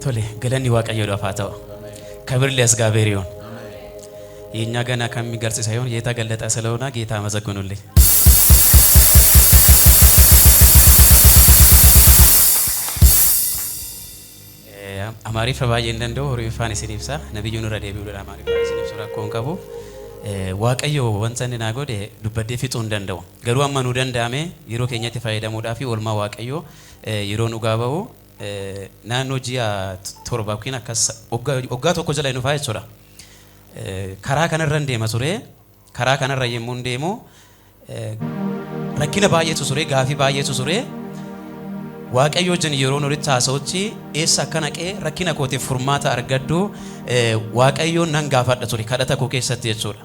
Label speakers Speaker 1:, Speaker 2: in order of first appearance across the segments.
Speaker 1: ቶሌ ገለኒ ዋቀዮ ዳፋታው ከብር ለእግዚአብሔር ይሁን። የኛ ገና ከሚገልጽ ሳይሆን የተገለጠ ስለሆነ ጌታ መሰግኑልኝ። አማሪ ፈባዬ እንደው ሪፋን ሲኒፍሳ ነብዩ ኑረ ደቢው ለአማሪ ሲኒፍሳ ኮንቀቡ ዋቀዮ ወንሰን ናጎዴ ዱበዴ ፊቱ እንደው ገሩ አማኑ ደንዳሜ ይሮ ከኛት ፋይዳ ሞዳፊ ኦልማ ዋቀዮ ይሮ ኑጋባው ናኖ ጂያ ቶርባኩና ከስ ኦጋቶ ኮዘላይ ነው ፋይሶራ ከራ ከነረንዴ መስሬ ከራ ከነረየ ሙንዴሞ ረኪነ ባየቱ ሱሬ ጋፊ ባየቱ ሱሬ ዋቀዮ ጀን ይሮ ኖሪታ ሰውጪ ኤሳ ከነቀ ረኪነ ኮቴ ፉርማታ አርገዱ ዋቀዮ ነንጋፋደ ሱሬ ከዳታ ኮኬሰት የሱራ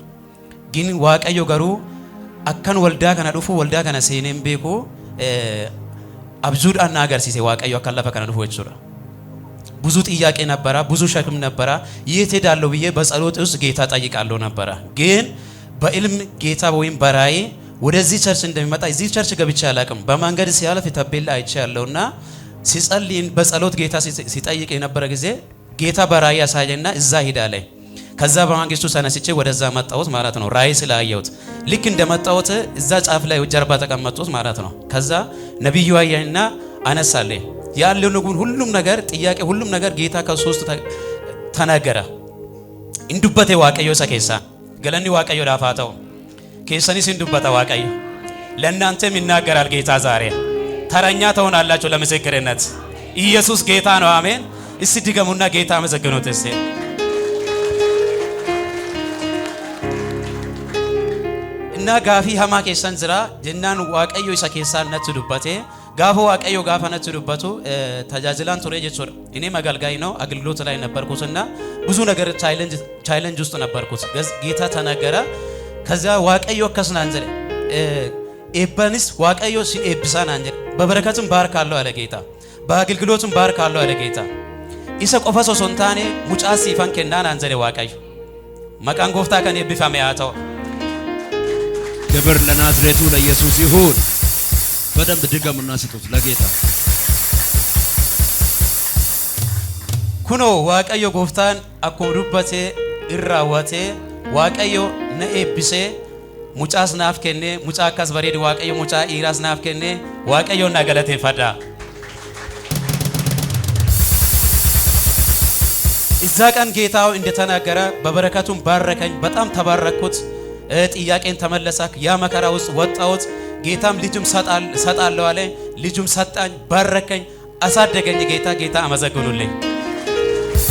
Speaker 1: ግን ዋቀዮ ገሩ አከን ወልዳ ከነ ዱፉ ወልዳ ከነ ሴኔም ቤኮ አብዙድ አናገር ሲሴ ዋቀዮ አከለፈ ከነ ዱፉ የሱራ ብዙ ጥያቄ ነበራ፣ ብዙ ሸክም ነበራ። የት ሄዳለሁ ብዬ በጸሎት ውስጥ ጌታ ጠይቃለሁ ነበራ። ግን በእልም ጌታ ወይም በራይ ወደዚህ ቸርች እንደሚመጣ እዚህ ቸርች ገብቼ አላቅም። በመንገድ ሲያልፍ ተበላ አይቼ ያለውና ሲጸልይ በጸሎት ጌታ ሲጠይቅ የነበረ ጊዜ ጌታ በራይ ያሳየና እዛ ሄዳለኝ። ከዛ በማንግስቱ ሰነስቼ ወደዛ መጣሁት ማለት ነው። ራይ ስላየሁት ልክ እንደመጣሁት እዛ ጫፍ ላይ ጀርባ ተቀመጥኩት ማለት ነው። ከዛ ነብዩ አያኝና አነሳለኝ ያለው ነው ሁሉም ነገር ጥያቄ ሁሉም ነገር ጌታ ከሶስት ተናገረ። እንዱበቴ ዋቀዮ ሰከሳ ገለኒ ዋቀዮ ዳፋታው ከሰኒስ እንዱበታ ዋቀዮ ለእናንተም ይናገራል ጌታ ዛሬ ተረኛ ተሆናላችሁ ለምስክርነት። ኢየሱስ ጌታ ነው። አሜን። እስቲ ድገሙና ጌታ መሰግኑት እስቲ። እና ጋፊ ሀማ ከሰን ዝራ ጀናን ዋቀዮ ሰከሳነት ዱበቴ ጋፎ ዋቀዮ ጋፋነት ዱበቱ ተጃጅላን ቶሬ ጀቾር እኔ መገልጋይ ነው አገልግሎት ላይ ነበርኩትና ብዙ ነገር ቻሌንጅ ውስጥ ነበርኩት። ጌታ ተናገረ። ከዛ ዋቀዮ ከስናንዘለ ኤባንስ ዋቀዮ ሲኤብሳን አንጀ በበረከቱም ባርካለው አለ ጌታ፣ በአገልግሎቱም ባርካለው አለ ጌታ። ኢሰ ቆፈሶ ሶንታኔ ሙጫሲ ፈንከናን አንዘለ ዋቀዮ መቃን ጎፍታ ከኔ ቢፋም ያታው
Speaker 2: ክብር ለናዝሬቱ ለኢየሱስ ይሁን። በደንብ ድገሙና ስጡት ለጌታ።
Speaker 1: ኩኖ ዋቀዮ ጎፍታን አኮዱበቴ ኢራወቴ ዋቀዮ ነኤብሴ ሙጫስ ናፍ ከኔ ሙጫ ካስ በሬድ ዋቀዮ ሙጫ ኢራስ ናፍ ከኔ ዋቀዮ ናገለቴ ፈዳ እዛ ቀን ጌታው እንደተናገረ በበረከቱም ባረከኝ። በጣም ተባረኩት። ጥያቄን ተመለሳክ። ያ መከራ ውስጥ ወጣሁት። ጌታም ልጅም ሰጣለው አለ። ልጅም ሰጣኝ፣ ባረከኝ፣ አሳደገኝ። ጌታ አመሰግኑልኝ።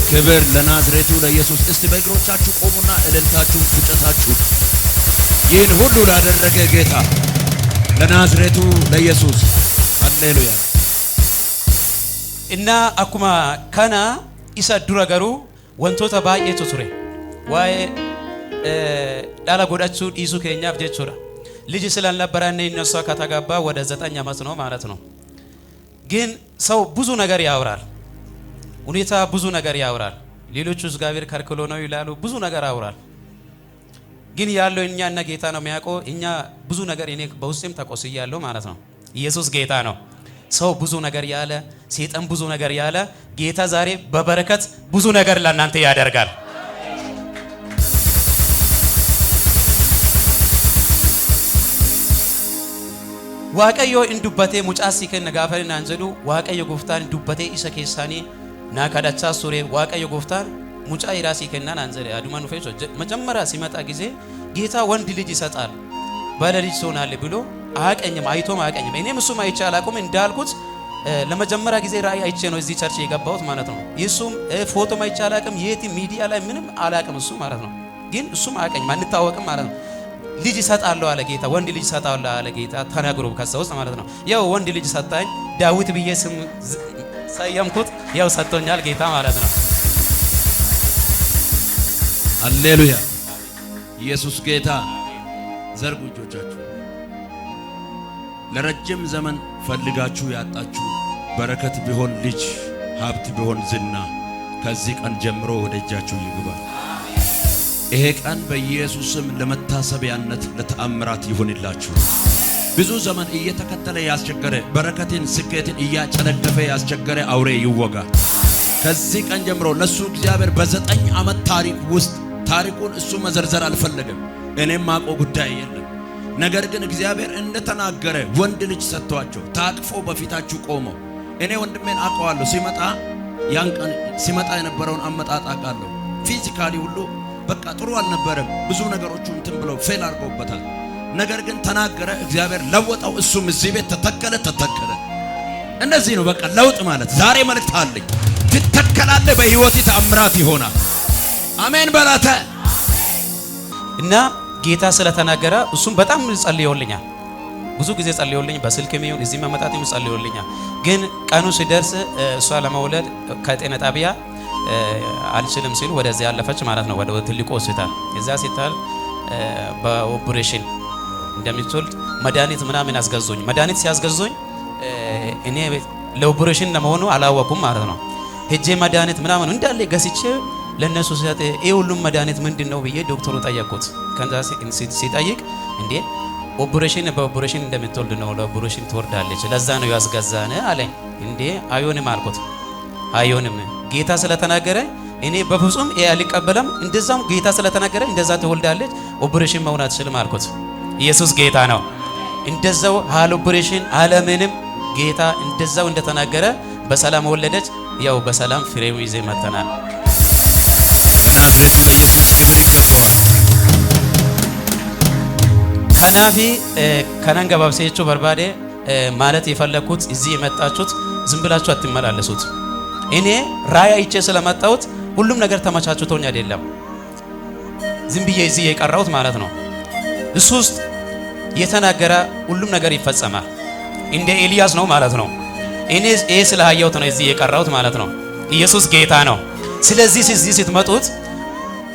Speaker 2: ክብር ለናዝሬቱ ለኢየሱስ። እስቲ በእግሮቻችሁ ቆሙና እልልታችሁ ፍጨታችሁ ይህን ሁሉ ላደረገ ጌታ ለናዝሬቱ ለኢየሱስ ሃሌሉያ።
Speaker 1: እና አኩማ ከና ኢሳ ዱራ ገሩ ወንቶታ ባየቱ ቱሬ ዋይ ዳላ ጎዳቹ ዲሱ ከኛፍ ጀቹራ ልጅ ስላልነበረና እነሱ ከተጋባ ወደ 9 ዓመት ነው ማለት ነው። ግን ሰው ብዙ ነገር ያወራል፣ ሁኔታ ብዙ ነገር ያወራል። ሌሎቹ እግዚአብሔር ከልክሎ ነው ይላሉ፣ ብዙ ነገር ያወራል። ግን ያለው እኛና ጌታ ነው የሚያውቀው። እኛ ብዙ ነገር እኔ በውስጤም ተቆስያለሁ ማለት ነው። ኢየሱስ ጌታ ነው። ሰው ብዙ ነገር ያለ፣ ሰይጣን ብዙ ነገር ያለ፣ ጌታ ዛሬ በበረከት ብዙ ነገር ለእናንተ ያደርጋል። ዋቀዮ እንዱበቴ ሙጫሲ ከነጋፈልና አንዘዱ ዋቀዮ ጎፍታን ዱበቴ ኢሰ ከሳኒ ናካዳቻ ሱሬ ዋቀዮ ጎፍታን ሙጫ ይራሲ ከናን አንዘደ አዱማኑ ፈይሶ መጀመሪያ ሲመጣ ጊዜ ጌታ ወንድ ልጅ ይሰጣል ባለ ልጅ ሆናል ብሎ አቀኝም አይቶም አቀኝም እኔም እሱም አይቼ አላቆም እንዳልኩት ለመጀመሪያ ጊዜ ራእይ አይቼ ነው እዚህ ቸርች የገባሁት ማለት ነው። ኢየሱስም ፎቶም አይቼ አላቆም የት ሚዲያ ላይ ምንም አላቆም እሱ ማለት ነው። ግን እሱም አቀኝ ማንታወቅም ማለት ነው። ልጅ ይሰጣል አለ ጌታ፣ ወንድ ልጅ ይሰጣል አለ ጌታ ተናግሮ ከሰውስ ማለት ነው። ያው ወንድ ልጅ ሰጣኝ ዳዊት ብዬ ስም ሰየምኩት፣ ያው ሰጥቶኛል ጌታ ማለት ነው።
Speaker 2: ሃሌሉያ ኢየሱስ ጌታ። ዘርጉ እጆቻችሁ። ለረጅም ዘመን ፈልጋችሁ ያጣችሁ በረከት ቢሆን ልጅ፣ ሀብት ቢሆን ዝና ከዚህ ቀን ጀምሮ ወደ እጃችሁ ይግባ። ይሄ ቀን በኢየሱስም ለመታሰቢያነት ለተአምራት ይሁንላችሁ። ብዙ ዘመን እየተከተለ ያስቸገረ በረከትን ስኬትን እያጨነገፈ ያስቸገረ አውሬ ይወጋ። ከዚህ ቀን ጀምሮ ለሱ እግዚአብሔር በ9 ዓመት ታሪክ ውስጥ ታሪኩን እሱ መዘርዘር አልፈለገም። እኔም ማቆ ጉዳይ የለም። ነገር ግን እግዚአብሔር እንደተናገረ ወንድ ልጅ ሰጥቷቸው ታቅፎ በፊታችሁ ቆመው እኔ ወንድሜን አውቀዋለሁ። ያን ቀን ሲመጣ የነበረውን አመጣጥ አውቃለሁ። ፊዚካሊ ሁሉ በቃ ጥሩ አልነበረም። ብዙ ነገሮቹ እንትን ብለው ፌል አድርገውበታል። ነገር ግን ተናገረ፣ እግዚአብሔር ለወጠው። እሱም እዚህ ቤት ተተከለ። እንደዚህ ነው በቃ ለውጥ ማለት። ዛሬ መልእክት አለኝ። ትተከላለህ፣ በህይወት ተአምራት ይሆናል። አሜን በላተ
Speaker 1: እና ጌታ ስለተናገረ እሱም በጣም ጸልዮልኛል። ብዙ ጊዜ ጸልዮልኝ በስልክም ይሁን እዚህ መመጣትም ጸልዮልኛል። ግን ቀኑ ሲደርስ እሷ ለመውለድ ከጤና ጣቢያ አልችልም ሲሉ ወደዚህ ያለፈች ማለት ነው፣ ወደ ትልቁ ሆስፒታል። እዛ ሲታል በኦፕሬሽን እንደምትወልድ መድኃኒት ምናምን አስገዙኝ። መድኃኒት ሲያስገዙኝ እኔ ለኦፕሬሽን ለመሆኑ አላወኩም ማለት ነው። ሄጄ መድኃኒት ምናምን እንዳለ ገዝቼ ለነሱ ሲያጤ ሁሉም መድኃኒት ምንድነው ብዬ ዶክተሩ ጠየቁት። ከዛ ሲጠይቅ እንዴ በኦፕሬሽን እንደምትወልድ ነው፣ ለኦፕሬሽን ትወርዳለች፣ ለዛ ነው ያስገዛነ አለኝ። እንዴ አይሆንም አልኩት። አይሆንም ጌታ ስለተናገረ እኔ በፍጹም አልቀበለም። እንደዛም ጌታ ስለተናገረ እንደዛ ትወልዳለች፣ ኦፕሬሽን መሆን አትችልም አልኩት። ኢየሱስ ጌታ ነው። እንደዛው ሃሎ ኦፕሬሽን አለምንም ጌታ እንደዛው እንደተናገረ በሰላም ወለደች። ያው በሰላም ፍሬው ይዘ መተናል።
Speaker 2: በናዝሬቱ በኢየሱስ ክብር ይገባዋል።
Speaker 1: ከናፊ ከናንገባብሴቹ በርባዴ ማለት የፈለኩት እዚህ የመጣችሁት ዝም ብላችሁ አትመላለሱት። እኔ ራእይ አይቼ ስለመጣሁት ሁሉም ነገር ተመቻችቶኝ አይደለም ዝም ብዬ እዚህ የቀራሁት ማለት ነው። እሱ ውስጥ የተናገረ ሁሉም ነገር ይፈጸማል። እንደ ኤልያስ ነው ማለት ነው። እኔ ስለሃየሁት ነው እዚህ የቀራሁት ማለት ነው። ኢየሱስ ጌታ ነው። ስለዚህ እዚህ ስትመጡት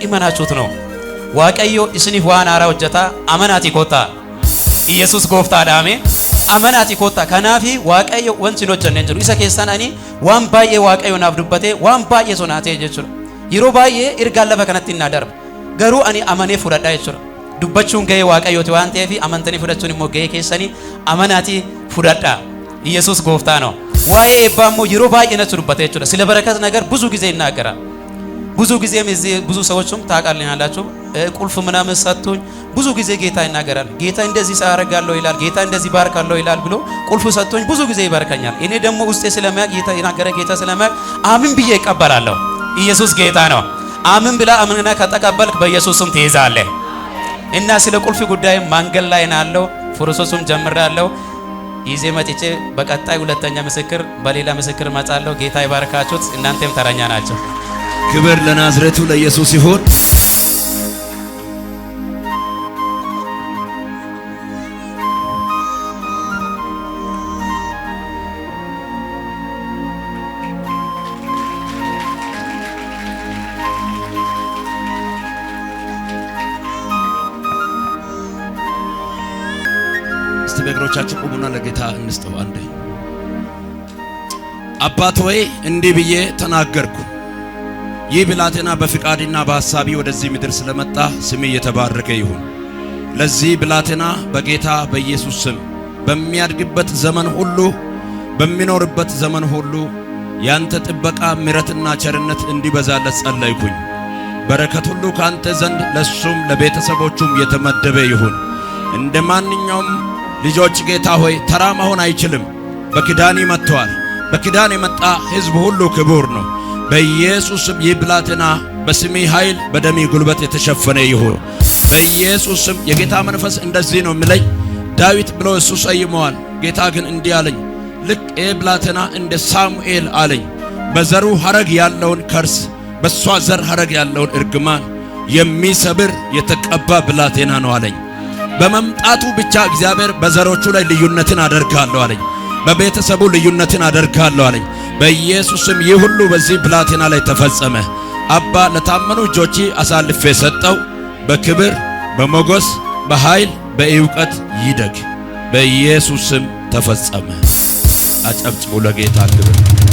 Speaker 1: ኢማናችሁት ነው። ዋቀዮ እስኒፍ ዋን አራ ወጀታ አመናቲ ኮታ ኢየሱስ ጎፍታ ዳሜ አመናቲ ኮታ ከናፊ ዋቀዮ ወንሲ ነው ጀነን ጅሩ ኢሳ ኬሳናኒ ዋን ባዬ ዋቀዮ ናፍ ዱበቴ ዋን ባዬ ሶናቴ ጀቹ ይሮ ባዬ ኢርጋለፈ ከነቲ እናደርብ ገሩ አኒ አመኔ ፉረዳ ጀቹ ዱበቹን ገይ ዋቀዮቲ ዋን ቴፊ አመንተኒ ፉረቹን ሞ ገይ ኬሰኒ አመናቲ ፉረዳ ኢየሱስ ጎፍታ ነው። ዋዬ ኤባሞ ይሮ ባዬ ነቹ ዱበቴ ጀቹ ስለ በረከት ነገር ብዙ ጊዜ ይናገራል። ብዙ ጊዜም እዚህ ብዙ ሰዎችም ታውቃላችሁ ቁልፍ ምናምን ሰጥቶኝ ብዙ ጊዜ ጌታ ይናገራል። ጌታ እንደዚህ ሳያረጋለሁ ይላል፣ ጌታ እንደዚህ ባርካለሁ ይላል ብሎ ቁልፍ ሰጥቶኝ ብዙ ጊዜ ይባርከኛል። እኔ ደግሞ ውስጤ ስለማያውቅ ጌታ ይናገረ ጌታ ስለማያውቅ አምን ብዬ እቀበላለሁ። ኢየሱስ ጌታ ነው። አምን ብላ አምንና ከተቀበልክ በኢየሱስም ትይዛለህ። እና ስለ ቁልፍ ጉዳይ ማንገል ላይ ናለው ፕሮሰሱም ጀምራለሁ። ይዜ መጥቼ በቀጣይ ሁለተኛ ምስክር በሌላ ምስክር መጣለሁ። ጌታ ይባርካችሁት። እናንተም ተረኛ ናችሁ።
Speaker 2: ክብር ለናዝሬቱ ለኢየሱስ ይሁን። እስቲ በእግሮቻችሁ ቁሙና ለጌታ እንስጠው። አንዴ አባት ሆይ እንዲህ ብዬ ተናገርኩ። ይህ ብላቴና በፍቃድና በሐሳቢ ወደዚህ ምድር ስለመጣ ስም የተባረከ ይሁን። ለዚህ ብላቴና በጌታ በኢየሱስ ስም በሚያድግበት ዘመን ሁሉ በሚኖርበት ዘመን ሁሉ ያንተ ጥበቃ ምሕረትና ቸርነት እንዲበዛለት ጸለይኩኝ። በረከት ሁሉ ካንተ ዘንድ ለሱም ለቤተሰቦቹም የተመደበ ይሁን። እንደ ማንኛውም ልጆች ጌታ ሆይ ተራ መሆን አይችልም። በኪዳን መጥቷል። በኪዳን የመጣ ሕዝብ ሁሉ ክቡር ነው። በኢየሱስም ይህ ብላቴና በስሜ ኃይል በደሜ ጉልበት የተሸፈነ ይሁን። በኢየሱስም የጌታ መንፈስ እንደዚህ ነው የሚለኝ። ዳዊት ብሎ እሱ ሰይመዋል። ጌታ ግን እንዲህ አለኝ፣ ልክ ይህ ብላቴና እንደ ሳሙኤል አለኝ። በዘሩ ሐረግ ያለውን ከርስ፣ በሷ ዘር ሐረግ ያለውን እርግማን የሚሰብር የተቀባ ብላቴና ነው አለኝ። በመምጣቱ ብቻ እግዚአብሔር በዘሮቹ ላይ ልዩነትን አደርጋለሁ አለኝ። በቤተሰቡ ልዩነትን አደርጋለሁ አለኝ። በኢየሱስም ይህ ሁሉ በዚህ ብላቴና ላይ ተፈጸመ። አባ ለታመኑ እጆች አሳልፌ ሰጠው። በክብር በሞገስ በኃይል በእውቀት ይደግ። በኢየሱስም ተፈጸመ። አጨብጭቡ ለጌታ ክብር።